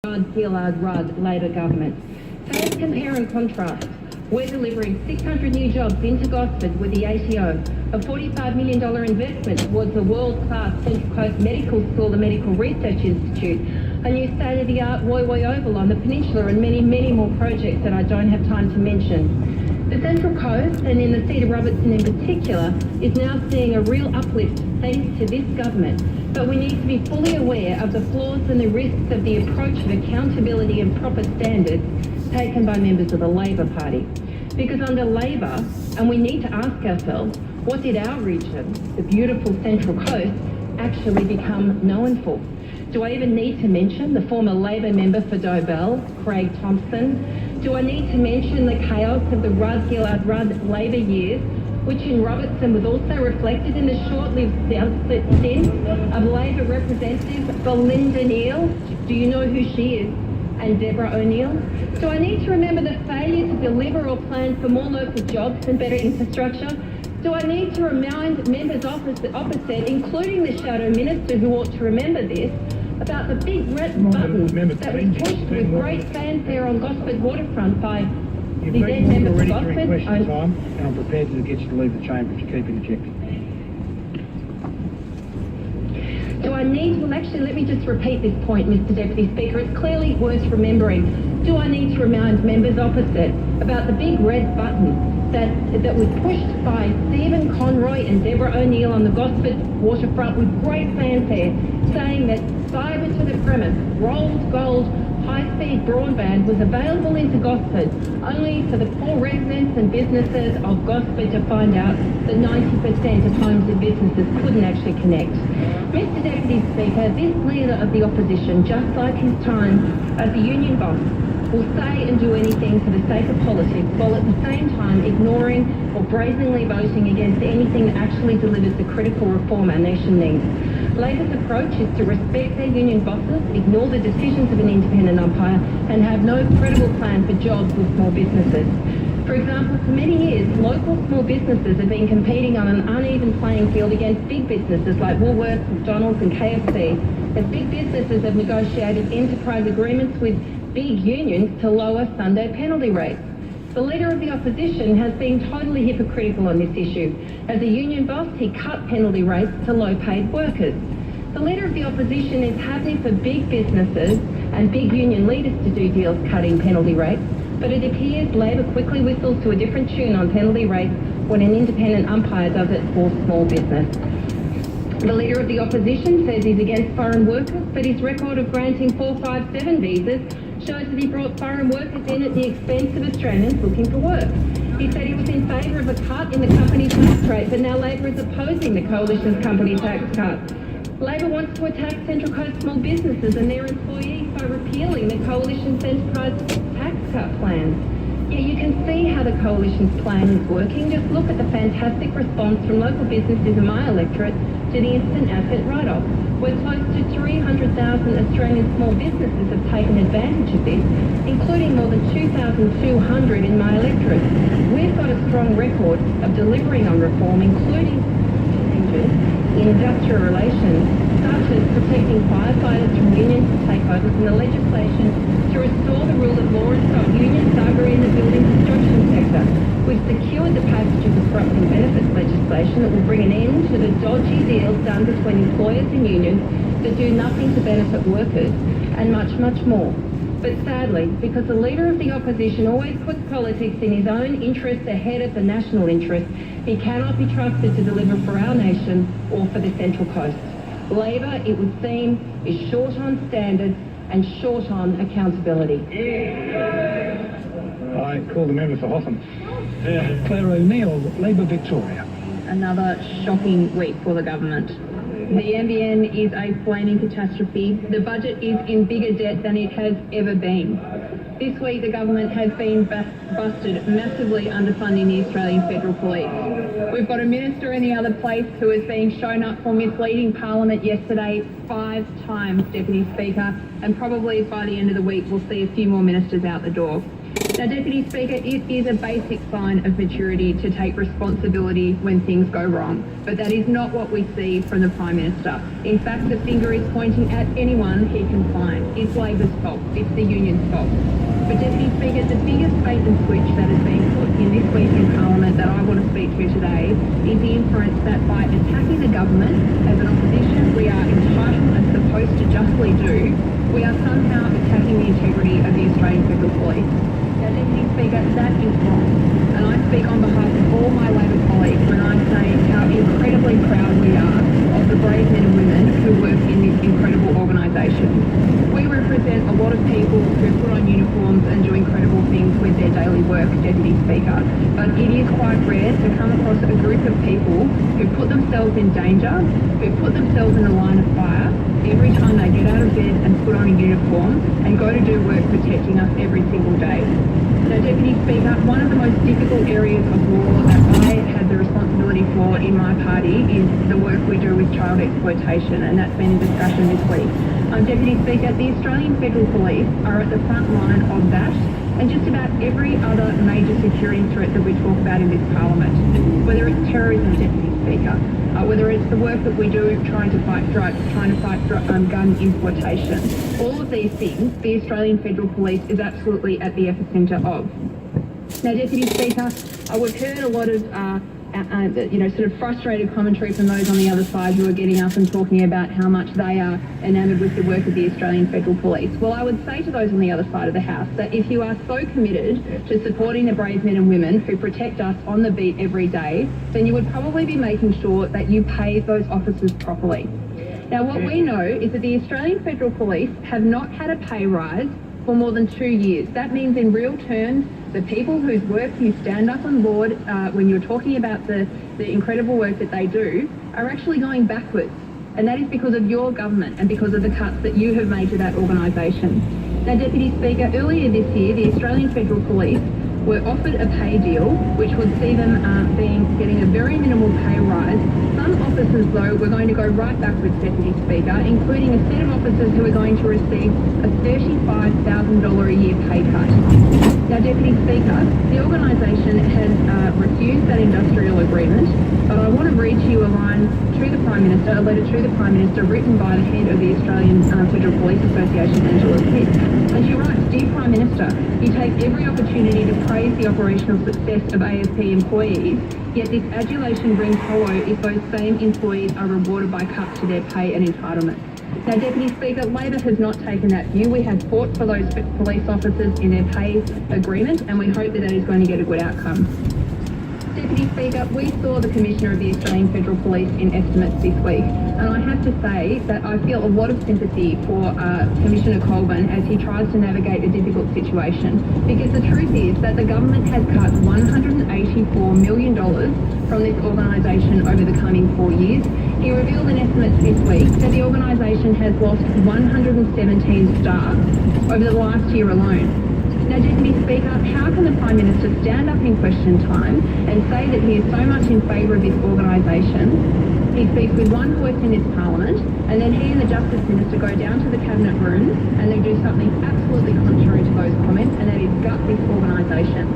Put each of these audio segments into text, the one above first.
Rudd Labor government. So let's compare and contrast. We're delivering 600 new jobs into Gosford with the ATO, a $45 million investment towards a world-class Central Coast Medical School, the Medical Research Institute, a new state-of-the-art Woy Woy Oval on the peninsula, and many, many more projects that I don't have time to mention. The Central Coast, and in the Cedar Robertson in particular, is now seeing a real uplift thanks to this government. But we need to be fully aware of the flaws and the risks of the approach of accountability and proper standards taken by members of the Labor Party. Because under Labor, and we need to ask ourselves, what did our region, the beautiful Central Coast, actually become known for? Do I even need to mention the former Labor member for Dobell, Craig Thompson? Do I need to mention the chaos of the Rudd Labor years, which in Robertson was also reflected in the short-lived stint of Labor Representative Belinda Neal? Do you know who she is? And Deborah O'Neill? Do I need to remember the failure to deliver or plan for more local jobs and better infrastructure? Do I need to remind members opposite, including the Shadow Minister who ought to remember this, about the big red button that was pushed with great fanfare on Gosford waterfront by the then member for Gosford? And I'm prepared to get you to leave the chamber if you keep interjecting. Do I need, well actually let me just repeat this point, Mr Deputy Speaker, it's clearly worth remembering. Do I need to remind members opposite about the big red button that was pushed by Stephen Conroy and Deborah O'Neill on the Gosford waterfront with great fanfare, saying that fibre to the premise, rolled gold, high-speed broadband was available into Gosford, only for the poor residents and businesses of Gosford to find out that 90% of homes and businesses couldn't actually connect. Mr Deputy Speaker, this leader of the opposition, just like his time as a union boss, will say and do anything for the sake of politics, while at the same time ignoring or brazenly voting against anything that actually delivers the critical reform our nation needs. Labor's approach is to respect their union bosses, ignore the decisions of an independent umpire, and have no credible plan for jobs with small businesses. For example, for many years, local small businesses have been competing on an uneven playing field against big businesses like Woolworths, McDonald's and KFC, as big businesses have negotiated enterprise agreements with big unions to lower Sunday penalty rates. The Leader of the Opposition has been totally hypocritical on this issue. As a union boss, he cut penalty rates to low-paid workers. The Leader of the Opposition is happy for big businesses and big union leaders to do deals cutting penalty rates, but it appears Labor quickly whistles to a different tune on penalty rates when an independent umpire does it for small business. The Leader of the Opposition says he's against foreign workers, but his record of granting 457 visas shows that he brought foreign workers in at the expense of Australians looking for work. He said he was in favour of a cut in the company tax rate, but now Labor is opposing the Coalition's company tax cut. Labor wants to attack Central Coast small businesses and their employees by repealing the Coalition's enterprise tax cut plans. Yet you can see how the Coalition's plan is working. Just look at the fantastic response from local businesses in my electorate to the instant asset write-off, where close to 300,000 Australian small businesses have taken advantage of this, including more than 2,200 in my electorate. We've got a strong record of delivering on reform, including changes in industrial relations, such as protecting firefighters from unions to takeovers and the legislation to restore the rule of law and stop union saga in the building construction sector. We've secured the passage of disrupting benefits legislation that will bring an end to the dodgy deals done between employers and unions that do nothing to benefit workers, and much, much more. But sadly, because the Leader of the Opposition always puts politics in his own interests ahead of the national interest, he cannot be trusted to deliver for our nation or for the Central Coast. Labor, it would seem, is short on standards and short on accountability. I call the member for Hotham. Claire O'Neill, Labor Victoria. Another shocking week for the government. The NBN is a flaming catastrophe. The budget is in bigger debt than it has ever been. This week the government has been busted massively underfunding the Australian Federal Police. We've got a minister in the other place who is being shown up for misleading Parliament yesterday 5 times, Deputy Speaker, and probably by the end of the week we'll see a few more ministers out the door. Now, Deputy Speaker, it is a basic sign of maturity to take responsibility when things go wrong, but that is not what we see from the Prime Minister. In fact, the finger is pointing at anyone he can find. It's Labor's fault. It's the union's fault. But Deputy Speaker, the biggest bait and switch that has been put in this week in Parliament that I want to speak to today is the inference that by attacking the government as an opposition we are entitled and supposed to justly do, we are somehow attacking the integrity of the Australian Federal Police. Now, Deputy Speaker, that is wrong. And I speak on behalf of all my Labor colleagues when I say how incredibly proud we are of the brave men and women who work in this incredible organisation. We represent a lot of people who put on uniforms and do incredible things with their daily work, Deputy Speaker. But it is quite rare to come across a group of people who put themselves in danger, who put themselves in the line of fire every time they get out of bed and put on a uniform and go to do work protecting us every single day. Now, Deputy Speaker, one of the most difficult areas of law that I had the responsibility for in my party is the work we do with child exploitation, and that's been in discussion this week. Deputy Speaker, the Australian Federal Police are at the front line of that and just about every other major security threat that we talk about in this Parliament, whether it's terrorism, Deputy Speaker, whether it's the work that we do trying to fight gun importation. All of these things, the Australian Federal Police is absolutely at the epicentre of. Now, Deputy Speaker, we've heard a lot of sort of frustrated commentary from those on the other side who are getting up and talking about how much they are enamoured with the work of the Australian Federal Police. Well, I would say to those on the other side of the House that if you are so committed to supporting the brave men and women who protect us on the beat every day, then you would probably be making sure that you pay those officers properly. Now, what we know is that the Australian Federal Police have not had a pay rise for more than 2 years. That means in real terms, the people whose work you stand up on board when you're talking about the incredible work that they do are actually going backwards. And that is because of your government and because of the cuts that you have made to that organisation. Now, Deputy Speaker, earlier this year, the Australian Federal Police were offered a pay deal which would see them getting a very minimal pay rise. Some officers, though, were going to go right backwards, Deputy Speaker, including a set of officers who are going to receive a $35,000 a year pay cut. Now, Deputy Speaker, the organisation has refused that industrial agreement, but I want to read to you a line to the Prime Minister, a letter to the Prime Minister written by the head of the Australian Federal Police Association, Angela Smith. And she writes, "Dear Prime Minister, you take every opportunity to praise the operational success of AFP employees, yet this adulation rings hollow if those same employees are rewarded by cuts to their pay and entitlements." Now, Deputy Speaker, Labor has not taken that view. We have fought for those police officers in their pay agreement, and we hope that that is going to get a good outcome. Deputy Speaker, we saw the Commissioner of the Australian Federal Police in estimates this week, and I have to say that I feel a lot of sympathy for Commissioner Colburn as he tries to navigate a difficult situation, because the truth is that the government has cut $184 million from this organisation over the coming 4 years. He revealed in estimates this week that the organisation has lost 117 staff over the last year alone. Now, Deputy Speaker, how can the Prime Minister stand up in question time and say that he is so much in favour of this organisation? He speaks with one voice in this Parliament, and then he and the Justice Minister go down to the Cabinet room and they do something absolutely contrary to those comments, and that is gut this organisation.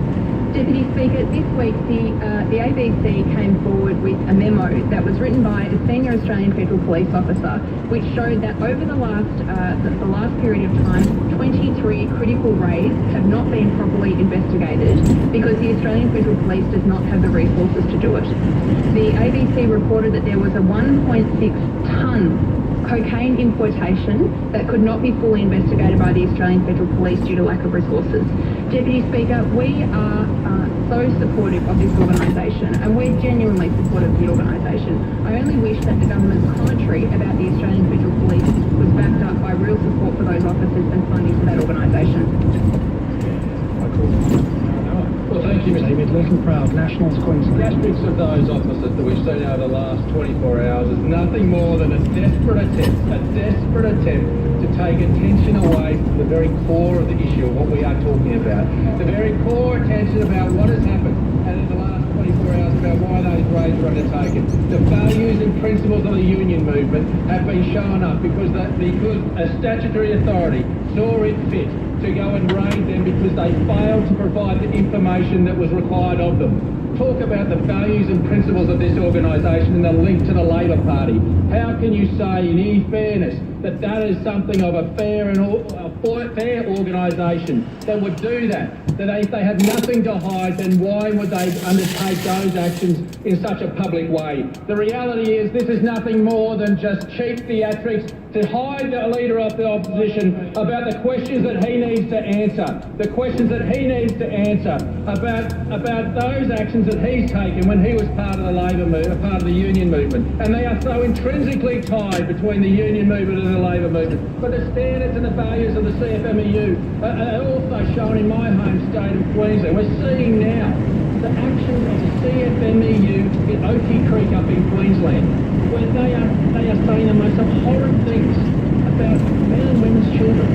Deputy Speaker, this week the ABC came forward with a memo that was written by a senior Australian Federal Police officer, which showed that over the last period of time, 23 critical raids have not been properly investigated because the Australian Federal Police does not have the resources to do it. The ABC reported that there was a 1.6 tonne cocaine importation that could not be fully investigated by the Australian Federal Police due to lack of resources. Deputy Speaker, we are so supportive of this organisation, and we're genuinely supportive of the organisation. I only wish that the government's commentary about the Australian Federal Police was backed up by real support for those officers and funding for that organisation. Well, thank you, David. Little Proud, Nationals, Queensland. The aspects of those officers that we've seen over the last 24 hours is nothing more than a desperate attempt to take attention away from the very core of the issue of what we are talking about. The very core attention about what has happened and in the last 24 hours about why those raids were undertaken. The values and principles of the union movement have been shown up because a statutory authority saw it fit to go and raid them because they failed to provide the information that was required of them. Talk about the values and principles of this organisation and the link to the Labor Party. How can you say, in any fairness, that that is something of a fair fair organisation that would do that? That if they had nothing to hide, then why would they undertake those actions in such a public way? The reality is this is nothing more than just cheap theatrics to hide the Leader of the Opposition about the questions that he needs to answer. The questions that he needs to answer about those actions that he's taken when he was part of the Labor movement, part of the union movement. And they are so intrinsically tied between the union movement and the Labor movement. But the standards and the values of the CFMEU are also shown in my home state of Queensland. We're seeing now the actions of the CFMEU in Oakey Creek up in Queensland, where they are saying the most abhorrent things about men and women's children.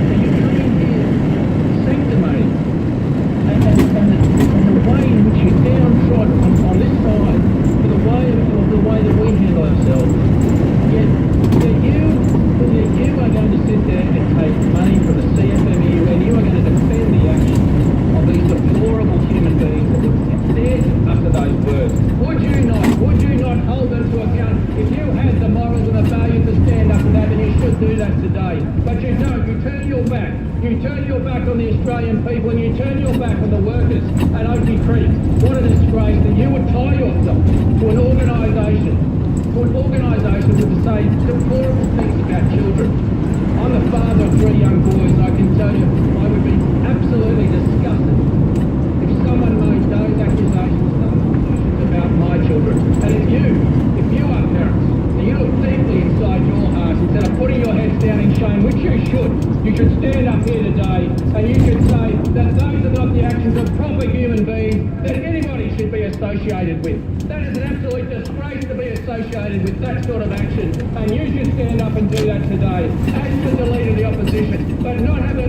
And you come in here sanctimony and the way in which you downtrod on this side for the way that we handle ourselves. Yet you are going to sit there and take money from the CFMEU and you are going to defend the actions of these deplorable human beings that have dared to utter those words. Would you not hold them to account? If you had the morals and the values to stand up to that, then you should do that today. But you don't. You turn your back. You turn your back on the Australian people and you turn your back on the workers at Oakey Creek. What a disgrace that you would tie yourself to an organisation with say deplorable things about children. I'm the father of 3 young boys. I can tell you I would be absolutely disgusted if someone made those accusations about my children. And if you are parents, and you look deeply inside your hearts instead of putting your heads down in shame, which you should stand up here today and you should say that those are not the actions of proper human beings that anybody should be associated with. That is an absolute disgrace to be associated with that sort of action, and you should stand up and do that today, as should the Leader of the Opposition, but not have a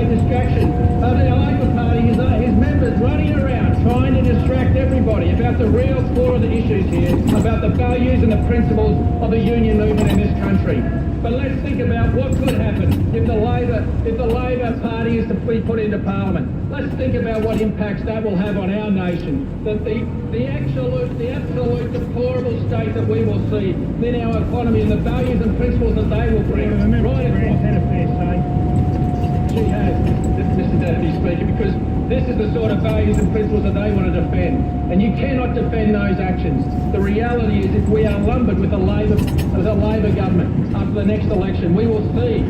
distraction of the Labor Party, his members running around trying to distract everybody about the real core of the issues here, about the values and the principles of the union movement in this country. But let's think about what could happen if the Labor Party is to be put into Parliament. Let's think about what impacts that will have on our nation. That the absolute deplorable state that we will see in our economy and the values and principles that they will bring right across. Had a fair say. She has, Mr. Deputy Speaker, because this is the sort of values and principles that they want to defend. And you cannot defend those actions. The reality is if we are lumbered with a Labor government after the next election, we will see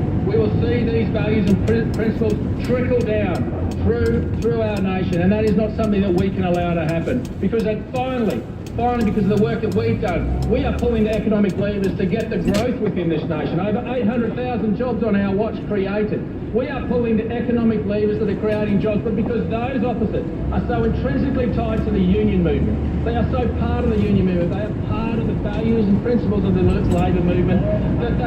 these values and principles trickle down through our nation. And that is not something that we can allow to happen. Because finally, because of the work that we've done, we are pulling the economic levers to get the growth within this nation. Over 800,000 jobs on our watch created. We are pulling the economic levers that are creating jobs, but because those opposite are so intrinsically tied to the union movement, they are so part of the union movement, they are part of the values and principles of the Labor movement, that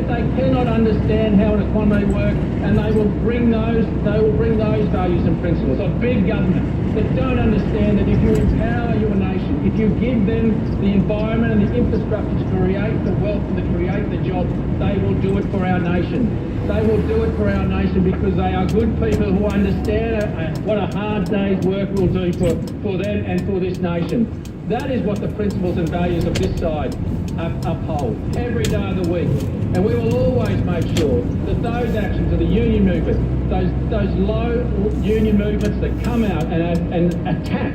they cannot understand how an economy works, and they will bring those values and principles of big government that don't understand that if you empower your nation, if you give them the environment and the infrastructure to create the wealth and to create the jobs, they will do it for our nation. They will do it for our nation because they are good people who understand what a hard day's work will do for them and for this nation. That is what the principles and values of this side uphold every day of the week. And we will always make sure that those actions of the union movement, those low union movements that come out and attack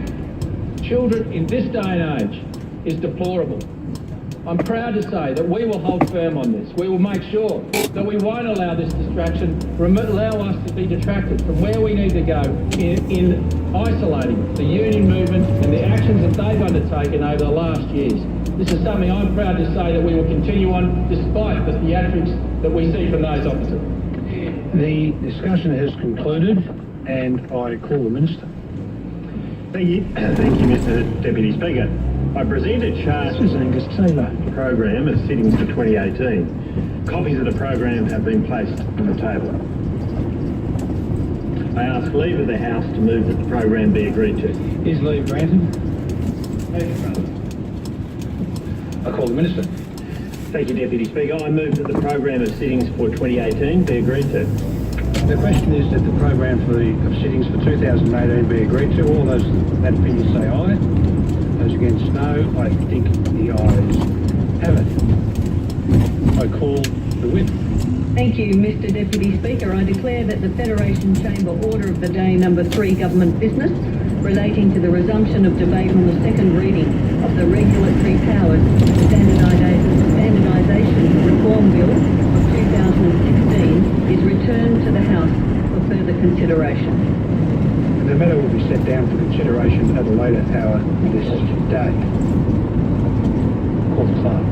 children in this day and age is deplorable. I'm proud to say that we will hold firm on this. We will make sure that we won't allow this distraction, allow us to be detracted from where we need to go in isolating the union movement and the actions that they've undertaken over the last years. This is something I'm proud to say that we will continue on despite the theatrics that we see from those opposite. The discussion has concluded, and I call the Minister. Thank you, Mr. Deputy Speaker. I present a chart This is Angus Taylor. program of sittings for 2018. Copies of the program have been placed on the table. I ask leave of the House to move that the program be agreed to. Is leave granted? I call the Minister. Thank you, Deputy Speaker. I move that the program of sittings for 2018 be agreed to. The question is that the program of sittings for 2018 be agreed to. All those that opinion say aye. Those against no. I think the ayes have it. I call the whip. Thank you, Mr Deputy Speaker. I declare that the Federation Chamber Order of the Day number 3 Government Business relating to the resumption of debate on the second reading of the Regulatory Powers Standardisation Reform Bill of 2016 is returned to the House for further consideration. The matter will be set down for consideration at a later hour this day. Call the clerk.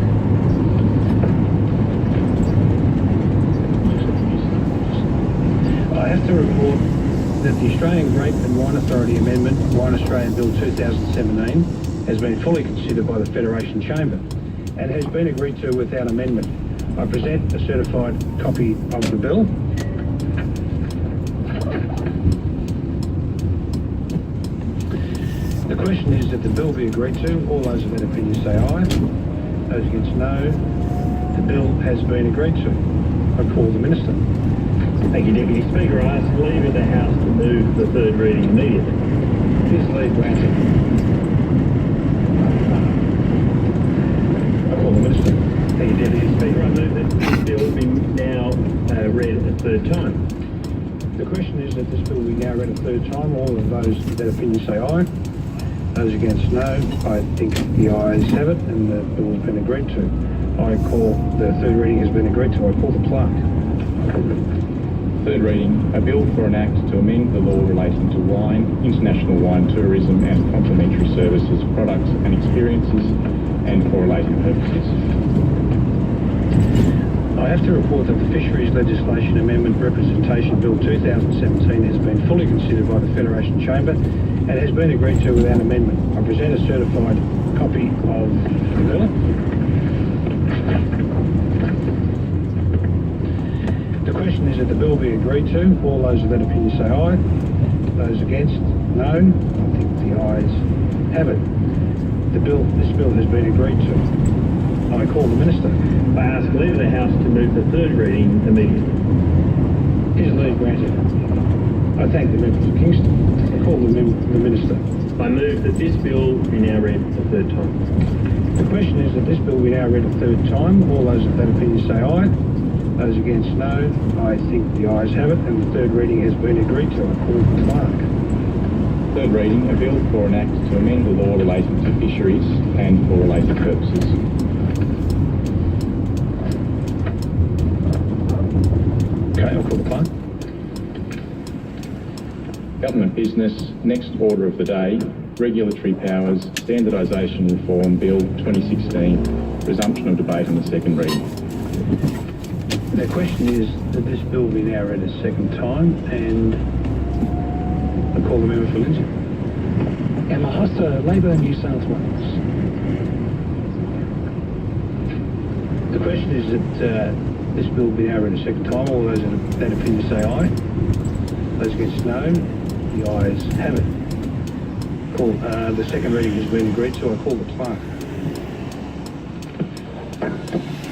I have to report that the Australian Grape and Wine Authority Amendment, Wine Australian Bill 2017, has been fully considered by the Federation Chamber and has been agreed to without amendment. I present a certified copy of the bill. The question is that the bill be agreed to. All those of that opinion say aye. Those against no. The bill has been agreed to. I call the Minister. Thank you, Deputy Speaker. I ask leave of the House to move the third reading immediately. Is leave granted? I call the Minister. Thank you, Deputy Speaker. I move that this bill be now read a third time. The question is that this bill be now read a third time. All of those of that opinion say aye. Those against no. I think the ayes have it and the bill has been agreed to. I call the third reading has been agreed to. I call the clerk. Third reading, a bill for an act to amend the law relating to wine, international wine tourism and complementary services, products and experiences, and for related purposes. I have to report that the Fisheries Legislation Amendment Representation Bill 2017 has been fully considered by the Federation Chamber and has been agreed to without amendment. I present a certified copy of the bill. The question is that the bill be agreed to. All those of that opinion say aye. Those against, no. I think the ayes have it. This bill has been agreed to. I call the Minister. I ask leave of the House to move the third reading immediately. Is leave granted? I thank the members of Kingston. I call the Minister. I move that this bill be now read a third time. The question is that this bill be now read a third time. All those of that opinion say aye. Those against, no. I think the ayes have it and the third reading has been agreed to. I call the clerk. Third reading, a bill for an act to amend the law relating to fisheries and for related purposes. Okay, I'll call the clerk. Government business, next order of the day, Regulatory Powers Standardisation Reform Bill 2016, resumption of debate on the second reading. The question is that this bill be now read a second time, and I call the member for Lindsay. Emma Hosser, Labor, New South Wales. The question is that this bill be now read a second time. All those in that opinion say aye. Those against, no. The ayes have it. The second reading has been agreed to. I call the clerk.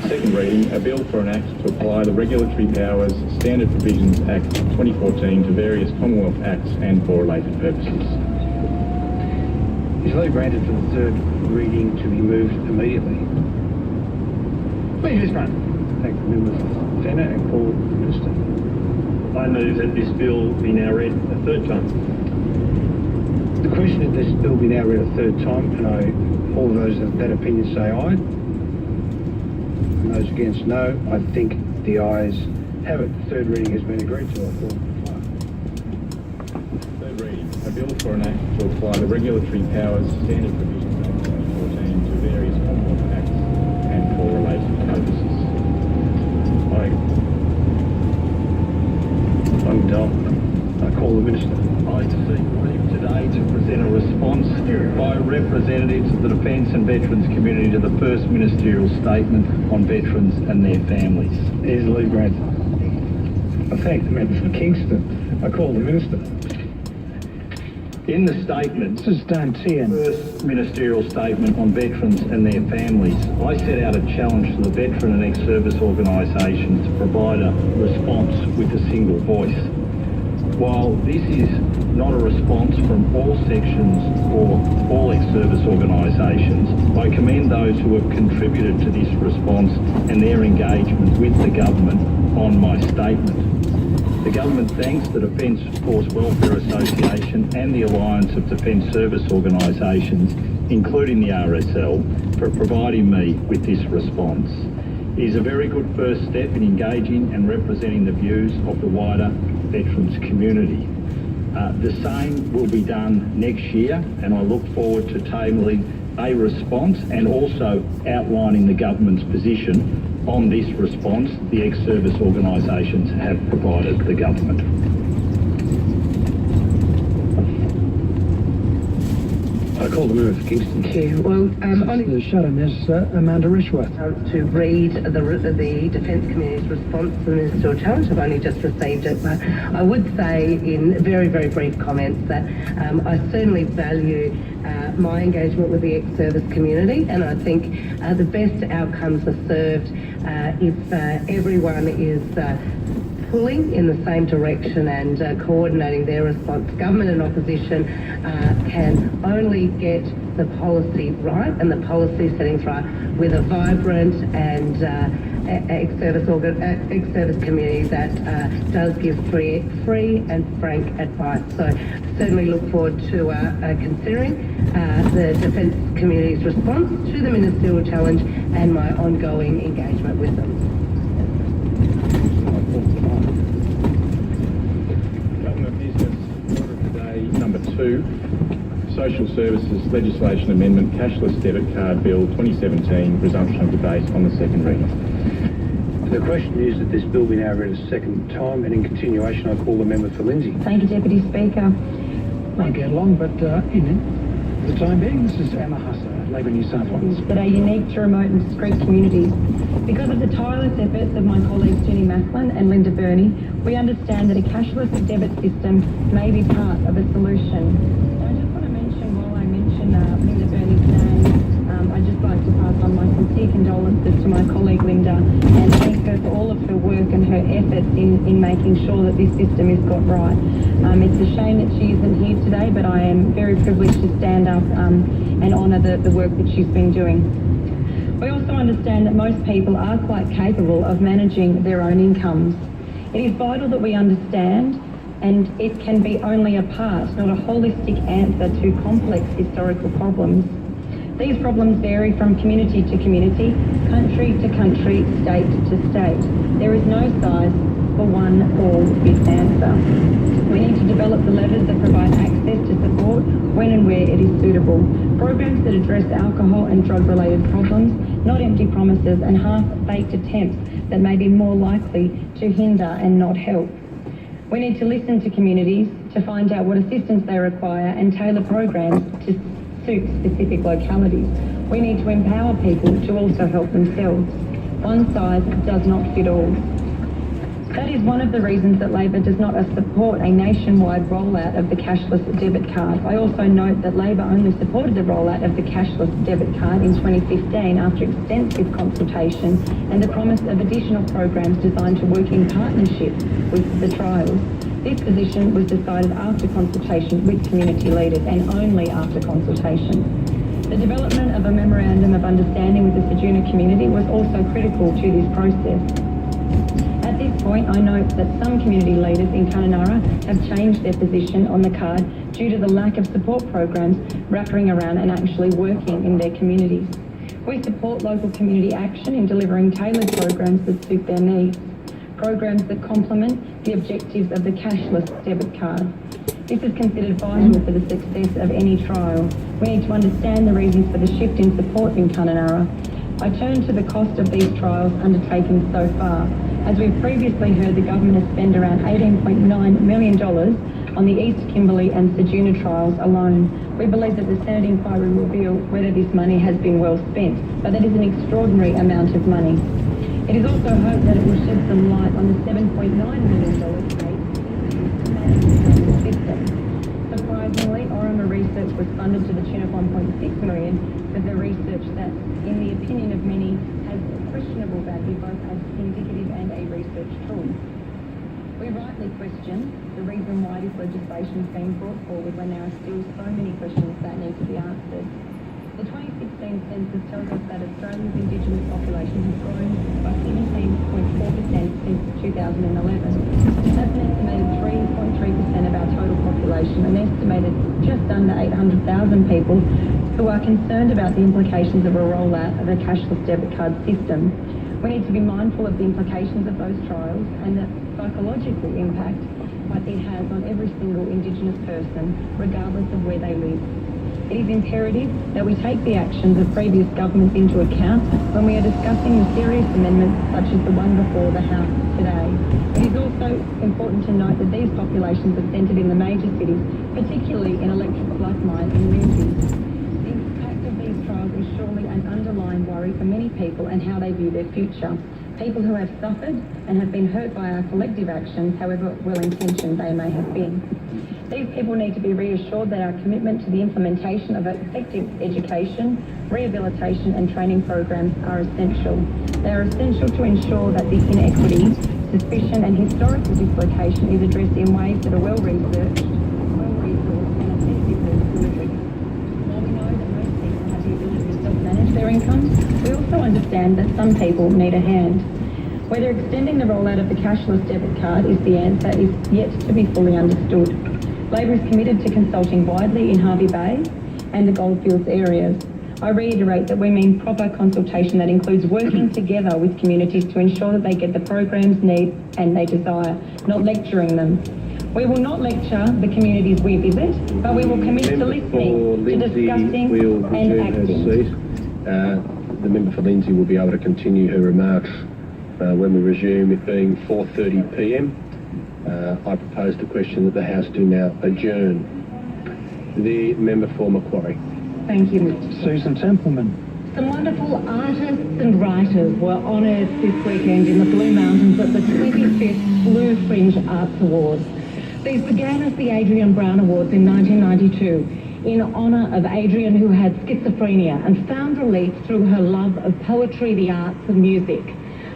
Second reading, a bill for an act to apply the Regulatory Powers Standard Provisions Act 2014 to various Commonwealth Acts and for related purposes. Is leave granted for the third reading to be moved immediately? Please, Ms. Grant. Thank the member for Lenah and call the Minister. I move that this bill be now read a third time. The question is this bill be now read a third time, and all of those of that opinion say aye. And those against, no. I think the ayes have it. The third reading has been agreed to. I call the clerk. Third reading, a bill for an act to apply the Regulatory Powers Standard Provisions Act 2014 to various Commonwealth Acts and for related purposes. I call the Minister. I seek leave today to present a response by representatives of the Defence and Veterans community to the first ministerial statement on veterans and their families. Is leave granted? I thank the member for Kingston. I call the Minister. In the statement, This is Dan Tian. first ministerial statement on veterans and their families, I set out a challenge to the veteran and ex-service organisations to provide a response with a single voice. While this is not a response from all sections or all ex-service organisations, I commend those who have contributed to this response and their engagement with the government on my statement. The government thanks the Defence Force Welfare Association and the Alliance of Defence Service Organisations, including the RSL, for providing me with this response. It is a very good first step in engaging and representing the views of the wider veterans community. The same will be done next year, and I look forward to tabling a response and also outlining the government's position on this response the ex-service organisations have provided the government. I call the member for Kingston. Thank you. Well, The shadow Minister, Amanda Rishworth. to read the Defence Community's response to the ministerial challenge. I've only just received it, but I would say in very, very brief comments that I certainly value my engagement with the ex-service community, and I think the best outcomes are served if everyone is pulling in the same direction and coordinating their response. Government and opposition can only get the policy right and the policy settings right with a vibrant and ex-service community that does give free and frank advice. So certainly look forward to considering the Defence Community's response to the ministerial challenge and my ongoing engagement with them. Government business order today, number 2, Social Services Legislation Amendment, Cashless Debit Card Bill 2017, resumption of debate on the second reading. The question is that this bill be now read a second time, and in continuation I call the member for Lindsay. Thank you, Deputy Speaker. Won't get long, but in the time being, this is Emma Husser, Labor New South Wales. That are unique to remote and discreet communities. Because of the tireless efforts of my colleagues Jenny Macklin and Linda Burney, we understand that a cashless debit system may be part of a solution. I just want to mention, while I mention Linda Burney's name, I'd just like to pass on my sincere condolences to my colleague Linda and thank her for all of her work and her efforts in making sure that this system is got right. It's a shame that she isn't here today, but I am very privileged to stand up and honour the work that she's been doing. We also understand that most people are quite capable of managing their own incomes. It is vital that we understand, and it can be only a part, not a holistic answer to complex historical problems. These problems vary from community to community, country to country, state to state. There is no size for one all-fit answer. We need to develop the levers that provide access to support when and where it is suitable. Programs that address alcohol and drug-related problems, not empty promises and half-baked attempts that may be more likely to hinder and not help. We need to listen to communities to find out what assistance they require and tailor programs to suit specific localities. We need to empower people to also help themselves. One size does not fit all. That is one of the reasons that Labor does not support a nationwide rollout of the cashless debit card. I also note that Labor only supported the rollout of the cashless debit card in 2015 after extensive consultation and the promise of additional programs designed to work in partnership with the trials. This position was decided after consultation with community leaders and only after consultation. The development of a memorandum of understanding with the Ceduna community was also critical to this process. At this point, I note that some community leaders in Kununurra have changed their position on the card due to the lack of support programs wrapping around and actually working in their communities. We support local community action in delivering tailored programs that suit their needs, programs that complement the objectives of the cashless debit card. This is considered vital for the success of any trial. We need to understand the reasons for the shift in support in Kununurra. I turn to the cost of these trials undertaken so far. As we've previously heard, the government has spent around $18.9 million on the East Kimberley and Ceduna trials alone. We believe that the Senate inquiry will reveal whether this money has been well spent, but that is an extraordinary amount of money. It is also hoped that it will shed some light on the $7.9 million paid to manage the system. Surprisingly, funded to the tune of $1.6 million for the research that, in the opinion of many, has questionable value both as indicative and a research tool. We rightly question the reason why this legislation is being brought forward when there are still so many questions that need to be answered. The 2016 census tells us that Australia's Indigenous population has grown by 17.4% since 2011. That's an estimated 3.3% of our total population, an estimated just under 800,000 people who are concerned about the implications of a rollout of a cashless debit card system. We need to be mindful of the implications of those trials and the psychological impact that it has on every single Indigenous person, regardless of where they live. It is imperative that we take the actions of previous governments into account when we are discussing the serious amendments such as the one before the House today. It is also important to note that these populations are centred in the major cities, particularly in electorates like mine in Lindsay. The impact of these trials is surely an underlying worry for many people and how they view their future. People who have suffered and have been hurt by our collective actions, however well-intentioned they may have been. These people need to be reassured that our commitment to the implementation of effective education, rehabilitation and training programs are essential. They are essential to ensure that the inequity, suspicion and historical dislocation is addressed in ways that are well-researched, well-resourced and effectively delivered. While we know that most people have the ability to self-manage their income, we also understand that some people need a hand. Whether extending the rollout of the cashless debit card is the answer is yet to be fully understood. Labor is committed to consulting widely in Hervey Bay and the Goldfields areas. I reiterate that we mean proper consultation that includes working together with communities to ensure that they get the programs need and they desire, not lecturing them. We will not lecture the communities we visit, but we will commit to listening, to discussing and acting. The member for Lindsay will be able to continue her remarks when we resume, it being 4:30 p.m. I propose the question that the House do now adjourn. The member for Macquarie. Thank you, Mr. Susan Templeman. Some wonderful artists and writers were honoured this weekend in the Blue Mountains at the 25th Blue Fringe Arts Awards. These began as the Adrian Brown Awards in 1992 in honour of Adrian, who had schizophrenia and found relief through her love of poetry, the arts and music.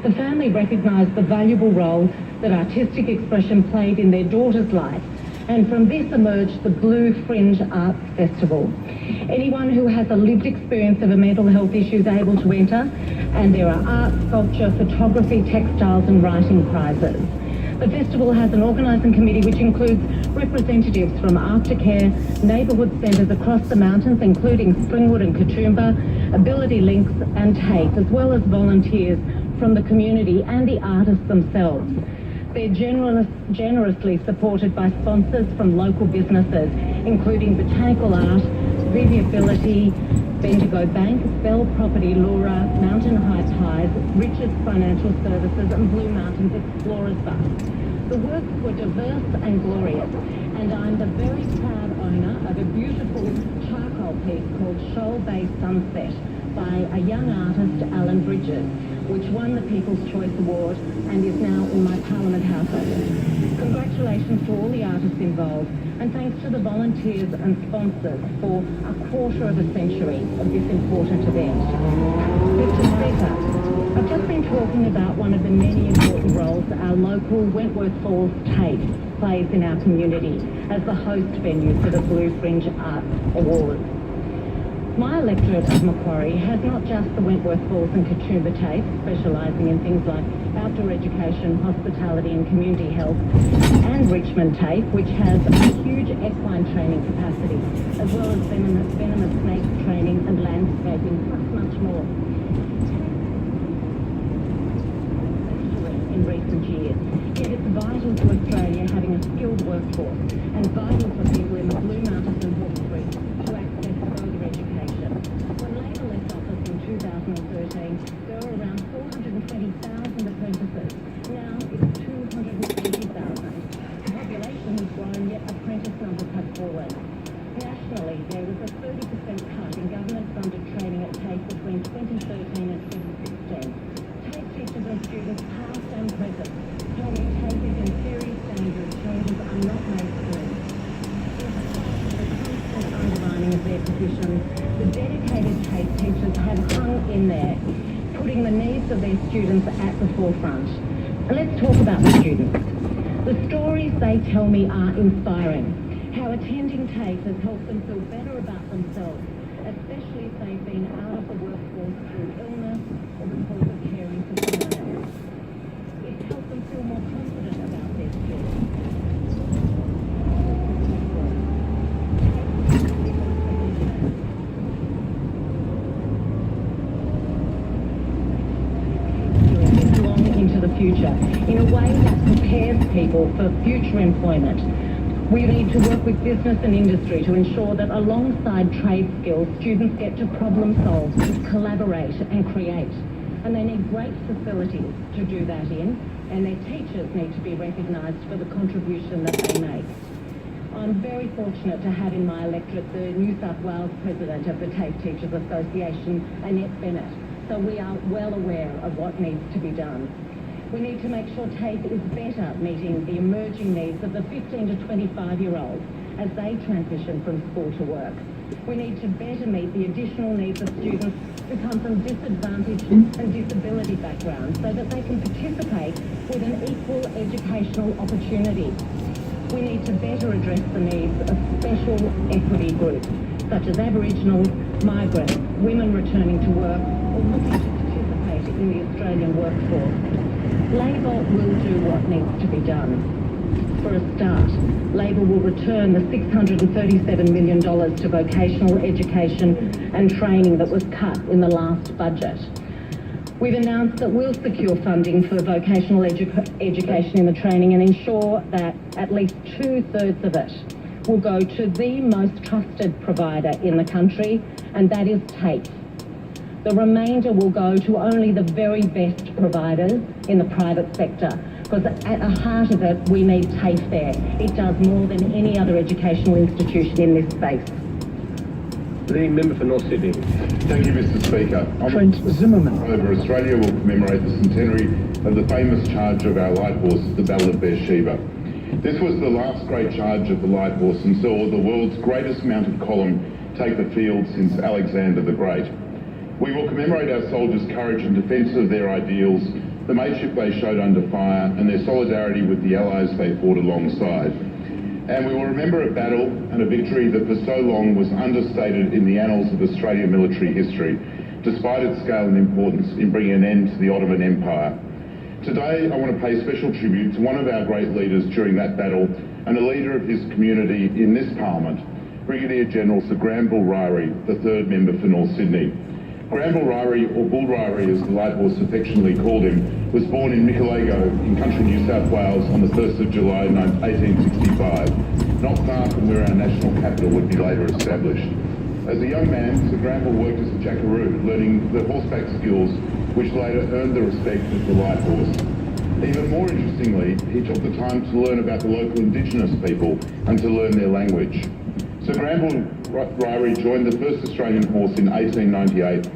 The family recognised the valuable role that artistic expression played in their daughter's life, and from this emerged the Blue Fringe Arts Festival. Anyone who has a lived experience of a mental health issue is able to enter, and there are art, sculpture, photography, textiles and writing prizes. The festival has an organising committee which includes representatives from aftercare, neighbourhood centres across the mountains, including Springwood and Katoomba, Ability Links and TAFE, as well as volunteers from the community and the artists themselves. They're generously supported by sponsors from local businesses, including Botanical Art, Viviability, Bendigo Bank, Bell Property, Laura, Mountain Heights Highs, Richards Financial Services and Blue Mountains Explorers Bus. The works were diverse and glorious, and I'm the very proud owner of a beautiful charcoal piece called Showday Sunset by a young artist, Alan Bridges, which won the People's Choice Award and is now in my Parliament House office. Congratulations to all the artists involved, and thanks to the volunteers and sponsors for a quarter of a century of this important event. Mr. Speaker, I've just been talking about one of the many important roles that our local Wentworth Falls TAFE plays in our community as the host venue for the Blue Fringe Arts Awards. My electorate of Macquarie has not just the Wentworth Falls and Katoomba TAFE, specialising in things like outdoor education, hospitality and community health, and Richmond TAFE, which has a huge equine training capacity, as well as venomous snake training and landscaping, plus much more. In recent years, yet it's vital to Australia having a skilled workforce, and vital for people in the Blue Mountains and Hawkesbury to access further education. When Lenah left office in 2013, there were around 420,000 apprentices. Now it's 280,000. The population has grown, yet apprentice numbers have fallen. Nationally, there was a 30% cut in government-funded training at TAFE between 2013 and 2016. TAFE teachers and students, past and present, tell me TAFE is in serious danger if changes are not made soon. their students at the forefront. And let's talk about the students. The stories they tell me are inspiring. How attending TAFE has helped them feel better about themselves, especially if they've been out of the workforce through illness or because of caring for someone else. It's helped them feel more confident about their skills. Long into the future, in a way that prepares people for future employment. We need to work with business and industry to ensure that alongside trade skills, students get to problem solve, collaborate and create. And they need great facilities to do that in, and their teachers need to be recognised for the contribution that they make. I'm very fortunate to have in my electorate the New South Wales President of the TAFE Teachers Association, Annette Bennett, so we are well aware of what needs to be done. We need to make sure TAFE is better meeting the emerging needs of the 15 to 25-year-olds as they transition from school to work. We need to better meet the additional needs of students who come from disadvantaged and disability backgrounds so that they can participate with an equal educational opportunity. We need to better address the needs of special equity groups such as Aboriginals, migrants, women returning to work or looking to participate in the Australian workforce. Labor will do what needs to be done. For a start, Labor will return the $637 million to vocational education and training that was cut in the last budget. We've announced that we'll secure funding for vocational education in the training and ensure that at least 2/3 of it will go to the most trusted provider in the country, and that is TAFE. The remainder will go to only the very best providers in the private sector, because at the heart of it, we need TAFE there. It does more than any other educational institution in this space. The member for North Sydney. Thank you, Mr. Speaker. Trent Zimmerman. Over Australia will commemorate the centenary of the famous charge of our light horse, the Battle of Beersheba. This was the last great charge of the light horse and saw the world's greatest mounted column take the field since Alexander the Great. We will commemorate our soldiers' courage and defence of their ideals, the mateship they showed under fire, and their solidarity with the allies they fought alongside. And we will remember a battle and a victory that for so long was understated in the annals of Australian military history, despite its scale and importance in bringing an end to the Ottoman Empire. Today, I want to pay special tribute to one of our great leaders during that battle and a leader of his community in this Parliament, Brigadier General Sir Granville Ryrie, the third member for North Sydney. Granville Ryrie, or Bull Ryrie as the light horse affectionately called him, was born in Michelago in country New South Wales on the 1st of July 1865, not far from where our national capital would be later established. As a young man, Sir Granville worked as a jackaroo, learning the horseback skills which later earned the respect of the light horse. Even more interestingly, he took the time to learn about the local Indigenous people and to learn their language. Sir Granville Ryrie joined the 1st Australian Horse in 1898